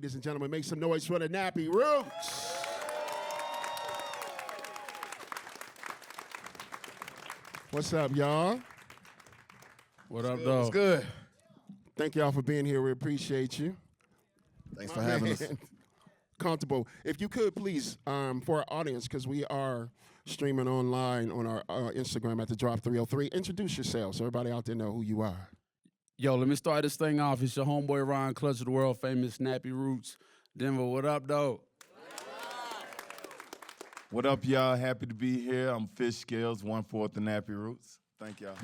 ladies and gentlemen. Make some noise for the Nappy Roots. What's up, y'all? What up, dog? It's good. Thank y'all for being here. We appreciate you. Thanks for having us. Comfortable. If you could, please, for our audience, because we are streaming online on our Instagram at the Drop 303, introduce yourselves so everybody out there know who you are. Yo, let me start this thing off. It's your homeboy Ron Clutch of the world famous Nappy Roots. Denver, what up, though? What up, y'all? Happy to be here. I'm Fish Scales, 1/4 the Nappy Roots. Thank y'all.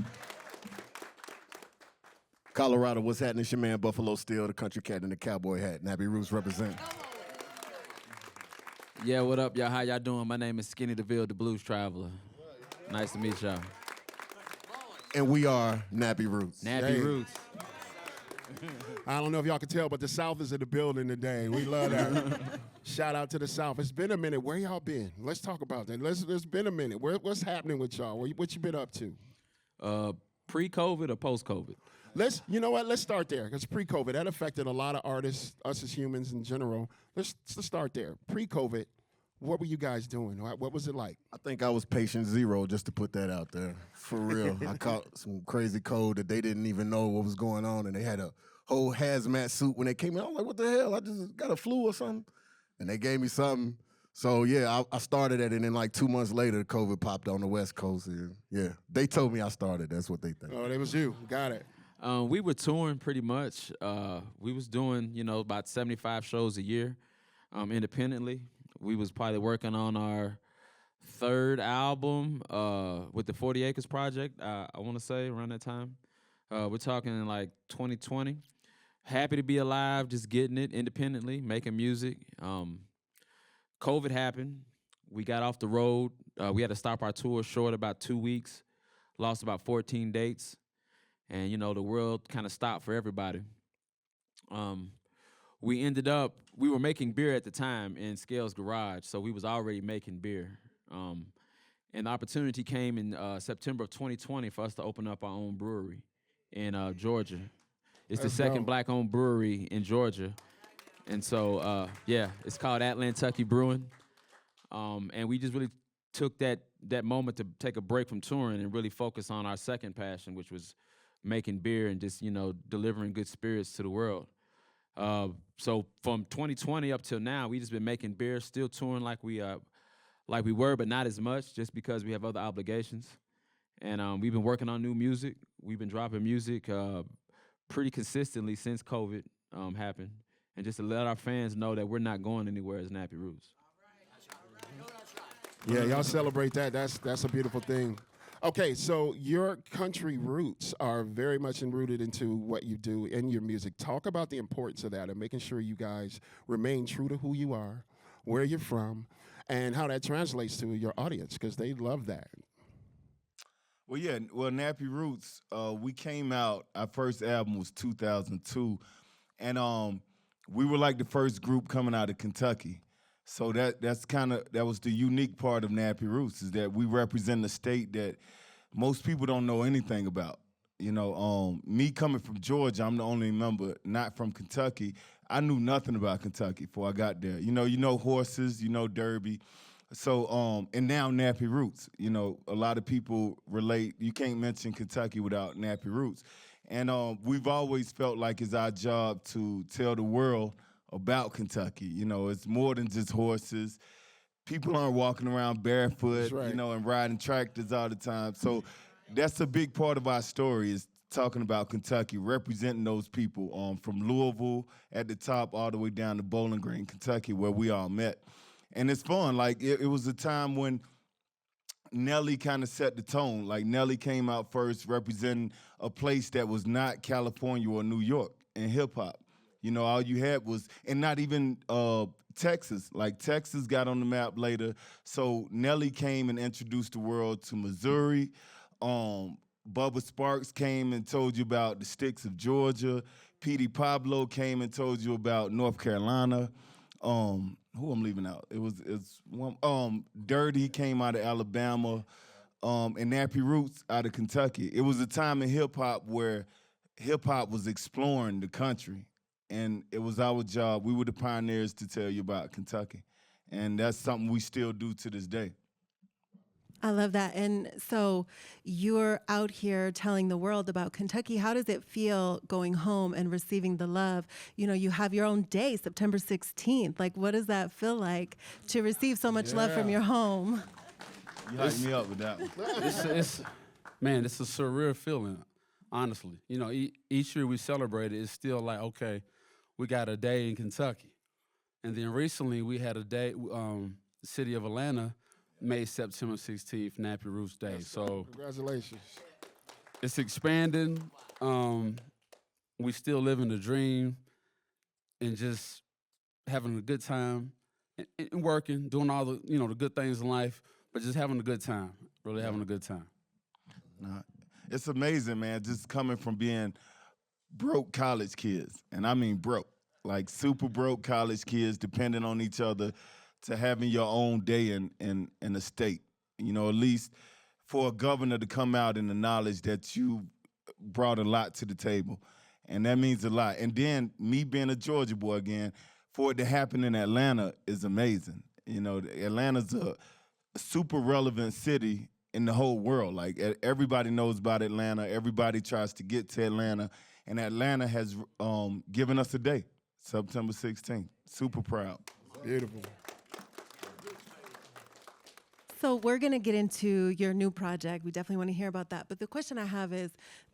Colorado, what's happening? It's your man Buffalo Steel, the country cat in the cowboy hat. Nappy Roots represent. Yeah, what up, y'all? How y'all doing? My name is Skinny DeVille, the Blues Traveler. Nice to meet y'all. And we are Nappy Roots. Nappy Roots. I don't know if y'all can tell, but the South is in the building today. We love that. Shout out to the South. It's been a minute. Where y'all been? Let's talk about that. It's been a minute. What's happening with y'all? What you been up to? Pre-COVID or post-COVID? You know what? Let's start there, because pre-COVID, that affected a lot of artists, us as humans in general. Let's start there. Pre-COVID, what were you guys doing? What was it like? I think I was patient zero, just to put that out there. For real. I caught some crazy cold that they didn't even know what was going on, and they had a whole hazmat suit when they came in. I was like, what the hell? I just got a flu or something. And they gave me something. So, yeah, I started it, and then like 2 months later, COVID popped on the West Coast. And yeah, they told me I started. That's what they think. Oh, that was you. Got it. We were touring pretty much. We was doing, about 75 shows a year independently. We was probably working on our third album with the 40 Acres Project, I want to say, around that time. We're talking in like 2020. Happy to be alive, just getting it independently, making music. COVID happened. We got off the road. We had to stop our tour short about 2 weeks. Lost about 14 dates. And, the world kind of stopped for everybody. We were making beer at the time in Scales' garage, so we was already making beer. And the opportunity came in September of 2020 for us to open up our own brewery in Georgia. It's the second black-owned brewery in Georgia. And so, it's called Atlantucky Brewing. And we just really took that moment to take a break from touring and really focus on our second passion, which was making beer and just, delivering good spirits to the world. So from 2020 up till now, we just been making beer, still touring like we were, but not as much, just because we have other obligations. And we've been working on new music. We've been dropping music pretty consistently since COVID happened, and just to let our fans know that we're not going anywhere as Nappy Roots. Yeah, y'all celebrate that. That's a beautiful thing. Okay, so your country roots are very much rooted into what you do in your music. Talk about the importance of that and making sure you guys remain true to who you are, where you're from, and how that translates to your audience, because they love that. Well, Nappy Roots, we came out, our first album was 2002, and we were like the first group coming out of Kentucky. So that was the unique part of Nappy Roots, is that we represent a state that most people don't know anything about. Me coming from Georgia, I'm the only member not from Kentucky. I knew nothing about Kentucky before I got there. You know horses, Derby. So, and now Nappy Roots. A lot of people relate. You can't mention Kentucky without Nappy Roots. And we've always felt like it's our job to tell the world about Kentucky. It's more than just horses. People aren't walking around barefoot, right. And riding tractors all the time. So that's a big part of our story, is talking about Kentucky, representing those people from Louisville at the top all the way down to Bowling Green, Kentucky, where we all met. And it's fun. Like, it was a time when Nelly kind of set the tone. Like, Nelly came out first representing a place that was not California or New York in hip-hop. All you had was, and not even Texas. Like, Texas got on the map later. So Nelly came and introduced the world to Missouri. Bubba Sparks came and told you about the sticks of Georgia. Petey Pablo came and told you about North Carolina. Who I'm leaving out? It's one. Dirty came out of Alabama, and Nappy Roots out of Kentucky. It was a time in hip hop where hip hop was exploring the country. and it was our job. We were the pioneers to tell you about Kentucky, and that's something we still do to this day. I love that. And so you're out here telling the world about Kentucky. How does it feel going home and receiving the love? You know, you have your own day, September 16th. Like, what does that feel like to receive so much love from your home? You hyped me up with that one. Man, it's a surreal feeling, honestly. You know, each year we celebrate it, it's still like, okay, we got a day in Kentucky. And then recently we had a day, the city of Atlanta made September 16th Nappy Roots Day. So Congratulations. it's expanding. We still living the dream and just having a good time and working, doing all the, the good things in life, but just having a good time, really having a good time. Nah, it's amazing, man, just coming from being broke college kids, and I mean broke, like super broke college kids depending on each other, to having your own day in the state. You know, at least for a governor to come out in the knowledge that you brought a lot to the table. And that means a lot. And then me being a Georgia boy again, for it to happen in Atlanta is amazing. You know, Atlanta's a super relevant city in the whole world. Like everybody knows about Atlanta. Everybody tries to get to Atlanta. And Atlanta has given us a day, September 16th. Super proud. Beautiful. So we're going to get into your new project. We definitely want to hear about that. But the question I have is,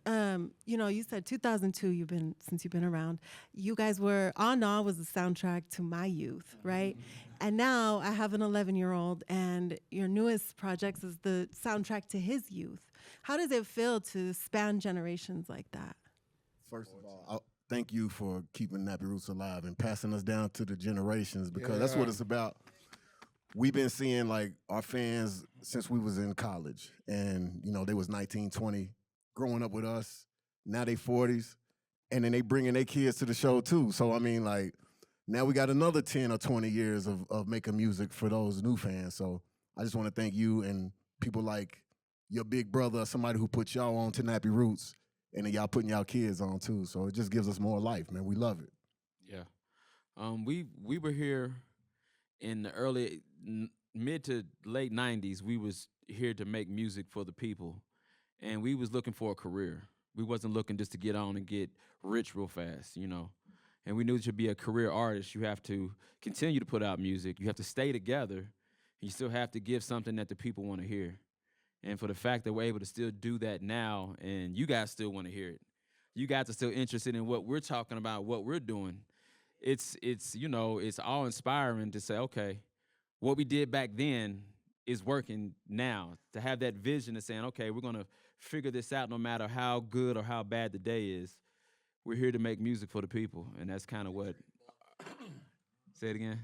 you said 2002, since you've been around. You guys were, On was the soundtrack to my youth, right? And now I have an 11-year-old, and your newest project is the soundtrack to his youth. How does it feel to span generations like that? First of all, thank you for keeping Nappy Roots alive and passing us down to the generations, because that's what it's about. We've been seeing like our fans since we was in college, and they was 19, 20, growing up with us. Now they 40s, and then they bringing their kids to the show too. So I mean, like, now we got another 10 or 20 years of making music for those new fans. So I just want to thank you and people like your big brother, somebody who put y'all on to Nappy Roots, and then y'all putting y'all kids on too. So it just gives us more life, man. We love it. Yeah. We were here in the early mid to late 90s. We was here to make music for the people, and we was looking for a career. We wasn't looking just to get on and get rich real fast, And we knew to be a career artist, you have to continue to put out music. You have to stay together. You still have to give something that the people want to hear. And for the fact that we're able to still do that now, and you guys still want to hear it, you guys are still interested in what we're talking about, what we're doing. It's awe-inspiring to say, okay, what we did back then is working now. To have that vision of saying, okay, we're gonna figure this out no matter how good or how bad the day is. We're here to make music for the people, and that's kind of what. Say it again.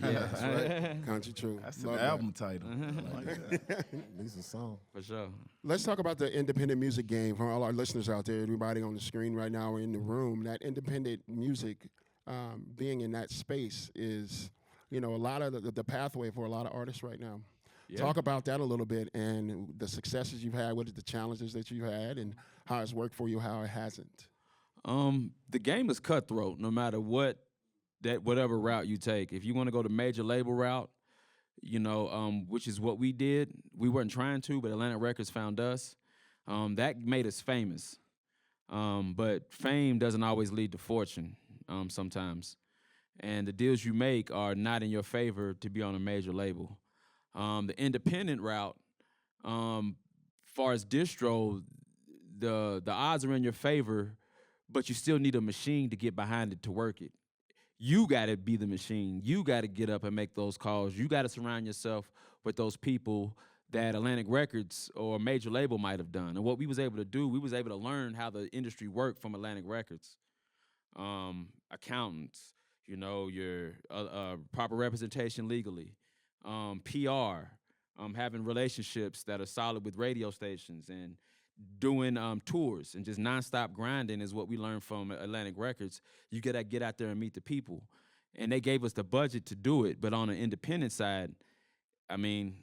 Yeah, that's right. Country True. That's Love an that. album title. I like that. At least a song. For sure. Let's talk about the independent music game for all our listeners out there, everybody on the screen right now or in the room. That independent music, being in that space is, a lot of the pathway for a lot of artists right now. Yeah. Talk about that a little bit and the successes you've had, what are the challenges that you've had, and how it's worked for you, how it hasn't. The game is cutthroat no matter whatever route you take. If you want to go the major label route, which is what we did. We weren't trying to, but Atlantic Records found us. That made us famous. But fame doesn't always lead to fortune sometimes. And the deals you make are not in your favor to be on a major label. The independent route, far as distro, the odds are in your favor, but you still need a machine to get behind it to work it. You got to be the machine. You got to get up and make those calls. You got to surround yourself with those people that Atlantic Records or a major label might have done. And what we was able to do, we was able to learn how the industry worked from Atlantic Records. Accountants, your proper representation legally, PR, having relationships that are solid with radio stations, and doing tours and just nonstop grinding is what we learned from Atlantic Records. You gotta get out there and meet the people. And they gave us the budget to do it, but on the independent side, I mean,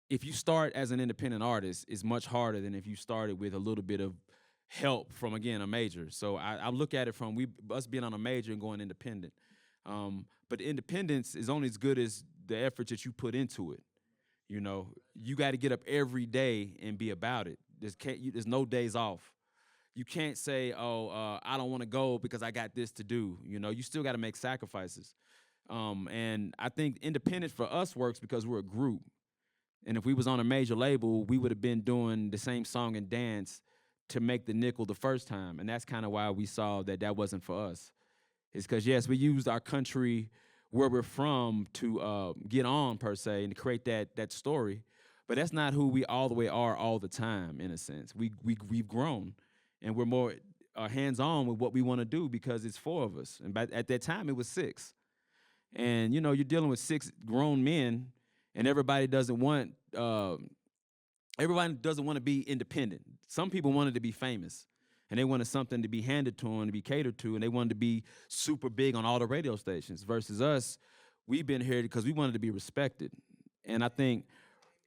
if you start as an independent artist, it's much harder than if you started with a little bit of help from, again, a major. So I look at it from us being on a major and going independent. But independence is only as good as the effort that you put into it. You know, you got to get up every day and be about it. There's no days off. You can't say, oh, I don't want to go because I got this to do. You know, you still got to make sacrifices. And I think independence for us works because we're a group. And if we was on a major label, we would have been doing the same song and dance to make the nickel the first time. And that's kind of why we saw that wasn't for us. It's because, yes, we used our country where we're from to get on, per se, and to create that story. But that's not who we all the way are all the time, in a sense. We've grown, and we're more hands-on with what we want to do because it's 4 of us. And at that time, it was 6. And, you know, you're dealing with 6 grown men, and everybody doesn't want to be independent. Some people wanted to be famous, and they wanted something to be handed to them, to be catered to, and they wanted to be super big on all the radio stations. Versus us, we've been here because we wanted to be respected. And I think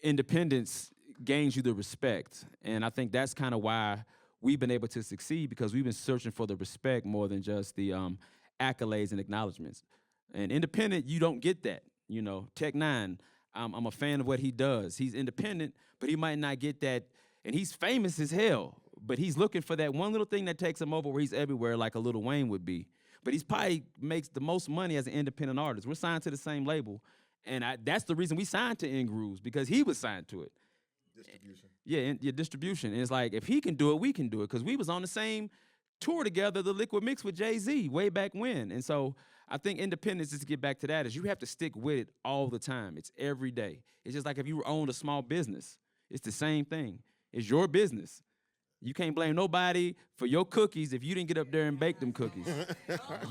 independence gains you the respect. And I think that's kind of why we've been able to succeed, because we've been searching for the respect more than just the accolades and acknowledgments. And independent, you don't get that. You know, Tech Nine, I'm a fan of what he does. He's independent, but he might not get that. And he's famous as hell, but he's looking for that one little thing that takes him over where he's everywhere, like a Lil Wayne would be. But he's probably makes the most money as an independent artist. We're signed to the same label, and that's the reason we signed to In Grooves, because he was signed to it. Distribution. Yeah, your distribution. And it's like, if he can do it, we can do it, because we was on the same tour together, the Liquid Mix with Jay-Z, way back when. And so I think independence, is to get back to that, is you have to stick with it all the time. It's every day. It's just like if you owned a small business. It's the same thing. It's your business. You can't blame nobody for your cookies if you didn't get up there and bake them cookies.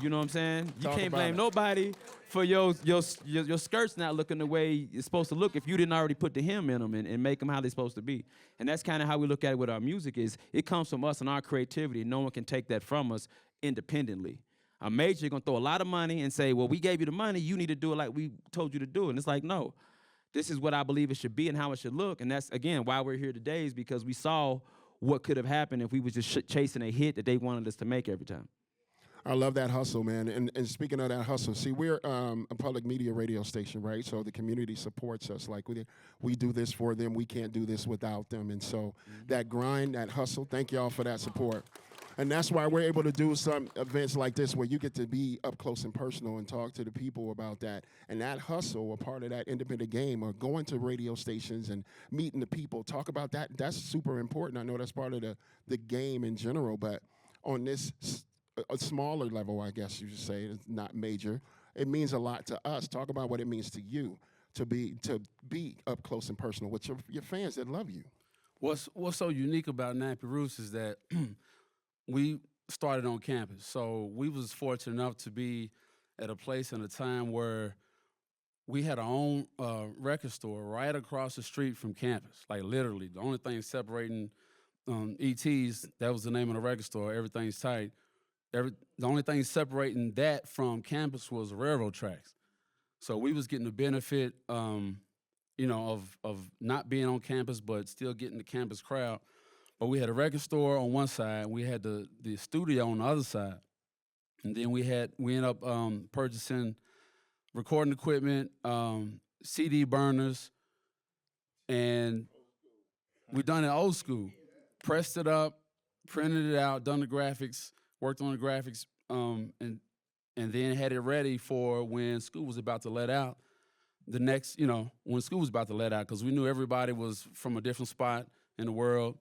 You know what I'm saying? You Talk can't about blame it. nobody for your skirts not looking the way it's supposed to look if you didn't already put the hem in them and make them how they're supposed to be. And that's kind of how we look at it with our music. Is it comes from us and our creativity. No one can take that from us independently. A major gonna throw a lot of money and say, well, we gave you the money, you need to do it like we told you to do it. And it's like, no, this is what I believe it should be and how it should look. And that's, again, why we're here today, is because we saw what could have happened if we was just chasing a hit that they wanted us to make every time. I love that hustle, man. And speaking of that hustle, see, we're a public media radio station, right? So the community supports us. Like, we do this for them. We can't do this without them. And so that grind, that hustle, thank y'all for that support. And that's why we're able to do some events like this where you get to be up close and personal and talk to the people about that. And that hustle, a part of that independent game, or going to radio stations and meeting the people, talk about that. That's super important. I know that's part of the game in general, but on this a smaller level, I guess you should say, it's not major, it means a lot to us. Talk about what it means to you to be up close and personal with your fans that love you. What's so unique about Nappy Roots is that we started on campus. So we was fortunate enough to be at a place and a time where we had our own record store right across the street from campus. Like, literally, the only thing separating ETs, that was the name of the record store, Everything's Tight. The only thing separating that from campus was railroad tracks. So we was getting the benefit, of not being on campus, but still getting the campus crowd. But we had a record store on one side, and we had the studio on the other side. And then we ended up purchasing recording equipment, CD burners, and we done it old school. Pressed it up, printed it out, done the graphics, worked on the graphics, and then had it ready for when school was about to let out. When school was about to let out, because we knew everybody was from a different spot in the world,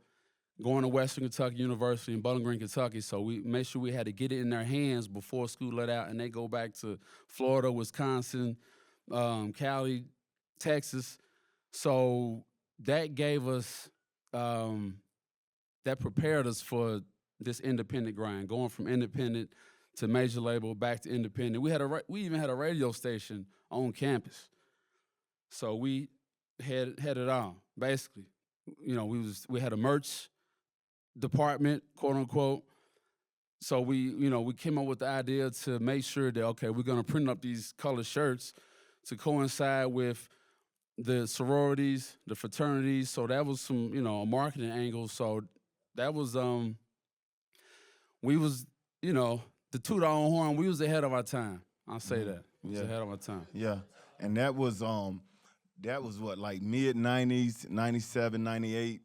going to Western Kentucky University in Bowling Green, Kentucky. So we made sure we had to get it in their hands before school let out, and they go back to Florida, Wisconsin, Cali, Texas. So that gave us, that prepared us for this independent grind, going from independent to major label, back to independent. We even had a radio station on campus. So we had it all, basically. We had a merch department, quote unquote. So we came up with the idea to make sure that, okay, we're gonna print up these colored shirts to coincide with the sororities, the fraternities. So that was some, a marketing angle. So that was we was, you know, to toot our own horn, we was ahead of our time. I'll say that. We was Yeah. ahead of our time. Yeah, and that was what, like mid '90s, '97, '98,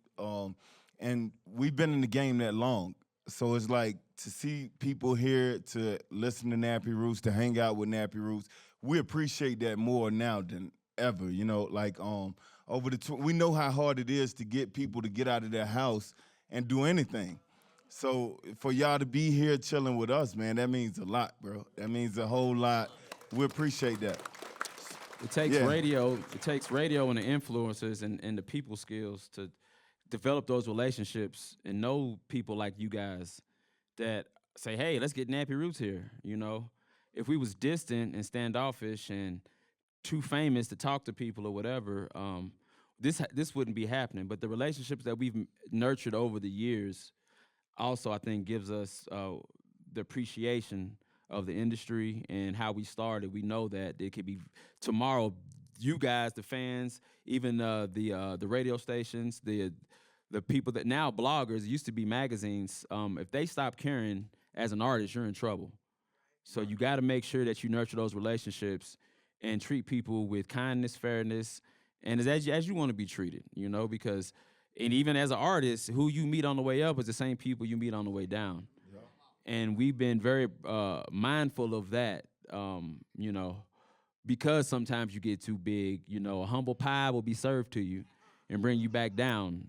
and we've been in the game that long. So it's like to see people here, to listen to Nappy Roots, to hang out with Nappy Roots. We appreciate that more now than ever. You know, like over we know how hard it is to get people to get out of their house and do anything. So for y'all to be here chilling with us, man, that means a lot, bro. That means a whole lot. We appreciate that. It takes Yeah. radio. It takes radio and the influencers and the people skills to develop those relationships and know people like you guys that say, "Hey, let's get Nappy Roots here." You know, if we was distant and standoffish and too famous to talk to people or whatever, this wouldn't be happening. But the relationships that we've nurtured over the years also, I think, gives us the appreciation of the industry and how we started. We know that it could be tomorrow. You guys, the fans, even the radio stations, the people that now bloggers, it used to be magazines. If they stop caring as an artist, you're in trouble. So you got to make sure that you nurture those relationships and treat people with kindness, fairness, and as you want to be treated. You know, because and even as an artist, who you meet on the way up is the same people you meet on the way down. And we've been very mindful of that, you know, because sometimes you get too big. You know, a humble pie will be served to you and bring you back down.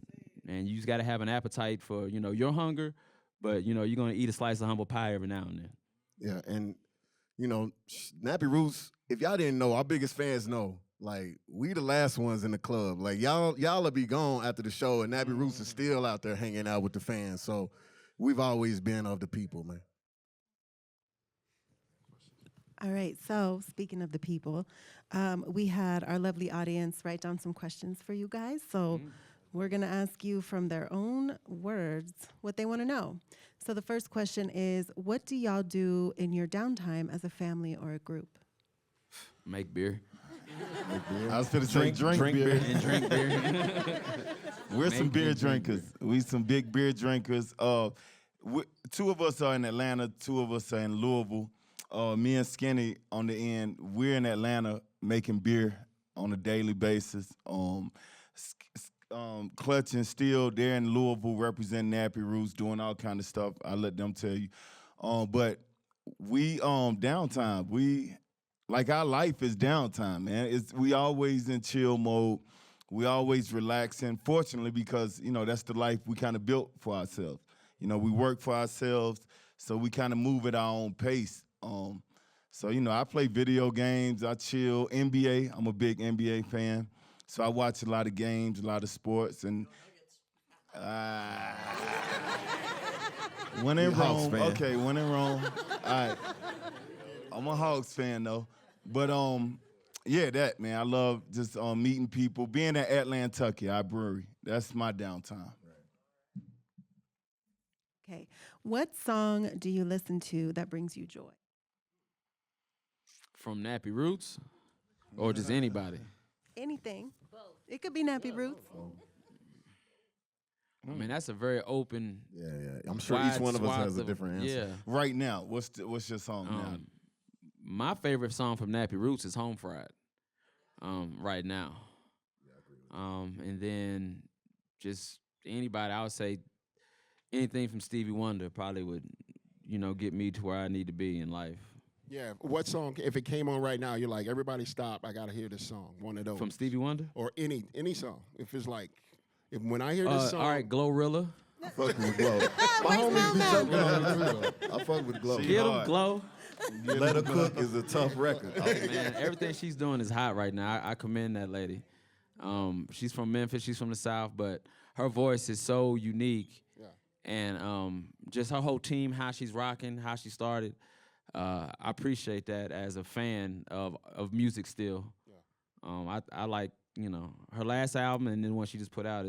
And you just got to have an appetite for, you know, your hunger, but, you know, you're going to eat a slice of humble pie every now and then. Yeah, and you know, Nappy Roots, if y'all didn't know, our biggest fans know, like, we the last ones in the club. Like, y'all'll be gone after the show, and Nappy Roots is still out there hanging out with the fans. So we've always been of the people, man. All right, so speaking of the people, we had our lovely audience write down some questions for you guys. So we're gonna ask you from their own words what they wanna know. So the first question is, what do y'all do in your downtime as a family or a group? Make beer I was finna say drink beer. and drink beer. We're some Make beer and drink drinkers. We some big beer drinkers. Two of us are in Atlanta. Two of us are in Louisville. Me and Skinny on the end. We're in Atlanta making beer on a daily basis. Clutch and Steel, they're in Louisville representing Nappy Roots, doing all kind of stuff. I'll let them tell you. But we downtime. Like our life is downtime, man. We always in chill mode. We always relaxing. Fortunately, because you know that's the life we kind of built for ourselves. You know, we work for ourselves, so we kind of move at our own pace. So you know, I play video games. I chill. NBA. I'm a big NBA fan, so I watch a lot of games, a lot of sports, and when in Hawks Rome. fan. Okay, when in Rome. All right. I'm a Hawks fan though. But yeah, that man, I love just meeting people, being at Atlantucky, our brewery. That's my downtime. Okay, what song do you listen to that brings you joy? From Nappy Roots or just anybody? Anything. It could be Nappy Roots. I mean, that's a very open. Yeah. I'm sure wide each one of us swath has a different answer. Yeah. Right now, what's your song now? My favorite song from Nappy Roots is Home Fried. Right now. And then just anybody, I would say anything from Stevie Wonder probably would, you know, get me to where I need to be in life. Yeah. What song? If it came on right now, you're like, everybody stop! I gotta hear this song. One of those. From Stevie Wonder? Or any song. If it's like, when I hear this song, All right, Glorilla. I fuck with Glow. My homies be joking on it too, though. I fuck with Glow. Get 'em, hard. Glow. Let Her Cook is a tough record. Man, everything she's doing is hot right now. I commend that lady. She's from Memphis. She's from the South, but her voice is so unique. Yeah. And just her whole team, how she's rocking, how she started. I appreciate that as a fan of music still. Yeah. I like, you know, her last album and then one she just put out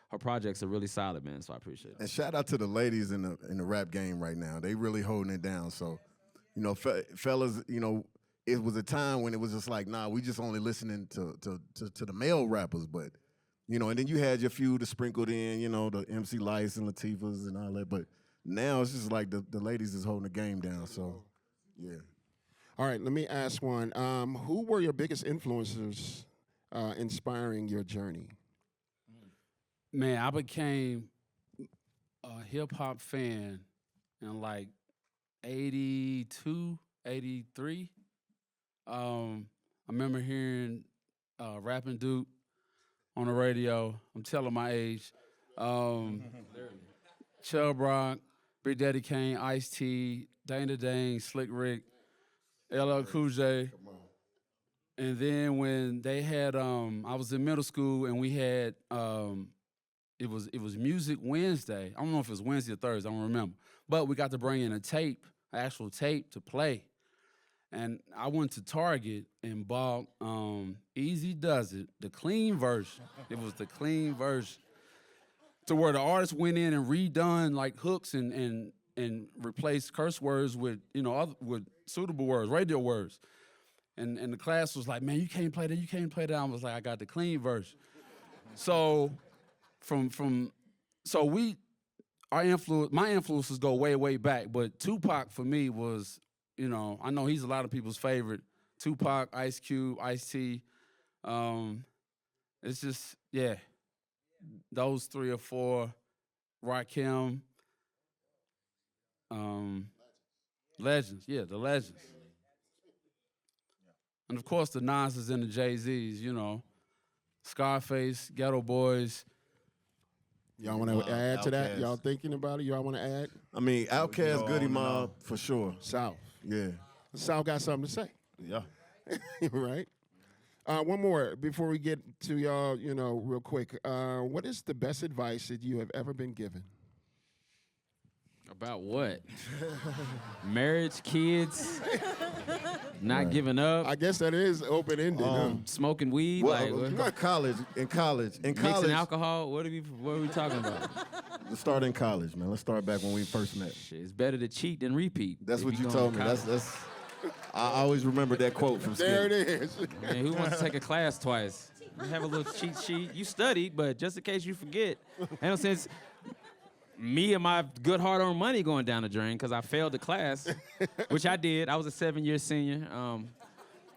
her projects are really solid, man. So I appreciate it. And shout out to the ladies in the rap game right now. They really holding it down. So, you know, fellas, you know, it was a time when it was just like, nah, we just only listening to the male rappers, but you know, and then you had your few to sprinkled in, you know, the MC Lights and Latifahs and all that. But Now it's just like the ladies is holding the game down. So, yeah. All right, let me ask one. Who were your biggest influencers inspiring your journey? Man, I became a hip hop fan in like 82, 83. I remember hearing Rapping Duke on the radio. I'm telling my age. Chubb Rock, Big Daddy Kane, Ice-T, Dana Dane, Slick Rick, LL Cool J. And then when they had, I was in middle school and we had, it was Music Wednesday. I don't know if it was Wednesday or Thursday, I don't remember. But we got to bring in a tape, actual tape to play. And I went to Target and bought Easy Does It, the clean version. It was the clean version. To where the artist went in and redone like hooks and replaced curse words with, with suitable words, radio words. And the class was like, man, you can't play that, you can't play that. I was like, I got the clean version. So my influences go way, way back, but Tupac for me was, I know he's a lot of people's favorite. Tupac, Ice Cube, Ice-T. It's just, yeah, those 3 or 4, Rakim, legends, yeah, the legends. And of course the Nas's and the Jay-Z's, Scarface, Ghetto Boys. Y'all want to add to that? Outkast. Y'all thinking about it? Y'all want to add? I mean, Outkast, go Goody on and on. Mob, for sure. South. Yeah. South got something to say, Yeah. right? One more before we get to y'all, real quick. What is the best advice that you have ever been given? About what? Marriage, kids, not giving up, I guess that is open-ended. smoking weed, Well, like what? in college, Mixing alcohol. What are we talking about? let's start in college, man. Let's start back when we first met. Shit, it's better to cheat than repeat. That's if what you going told to me. college. That's. I always remember that quote from There Skip. it is. Man, who wants to take a class twice? You have a little cheat sheet. You studied, but just in case you forget. Ain't no sense me and my good hard-earned money going down the drain because I failed the class, which I did. I was a 7-year senior.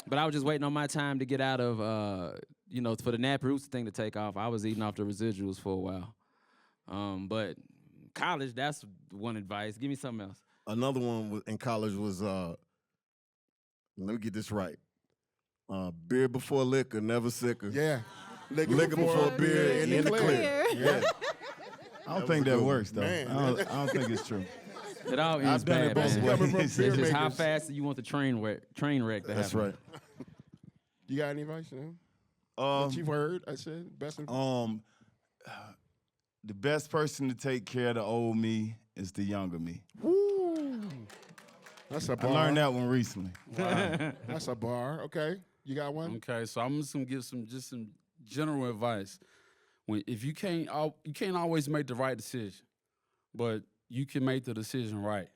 But I was just waiting on my time to get out of, for the Nappy Roots thing to take off. I was eating off the residuals for a while. But college, that's one advice. Give me something else. Another one in college was, let me get this right. Beer before liquor, never sicker. Yeah. Liquor before beer, in the clear. Yeah. I don't think that works, though. Man. I don't think it's true. It all ends done it bad, both man. ways. Coming from It's beer just how makers. fast do you want the train wreck to That's happen? right. You got any advice? That you've heard? I said best. The best person to take care of the old me is the younger me. Woo. That's a I bar. learned that one recently. That's a bar. Okay. You got one? Okay, so I'm just gonna give some general advice. If you can't always make the right decision, but you can make the decision right.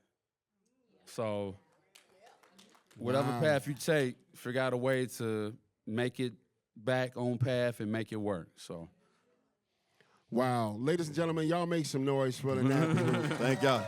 So whatever Wow. path you take, figure out a way to make it back on path and make it work. So Wow. Ladies and gentlemen, y'all make some noise for the Nappy Roots. Thank y'all.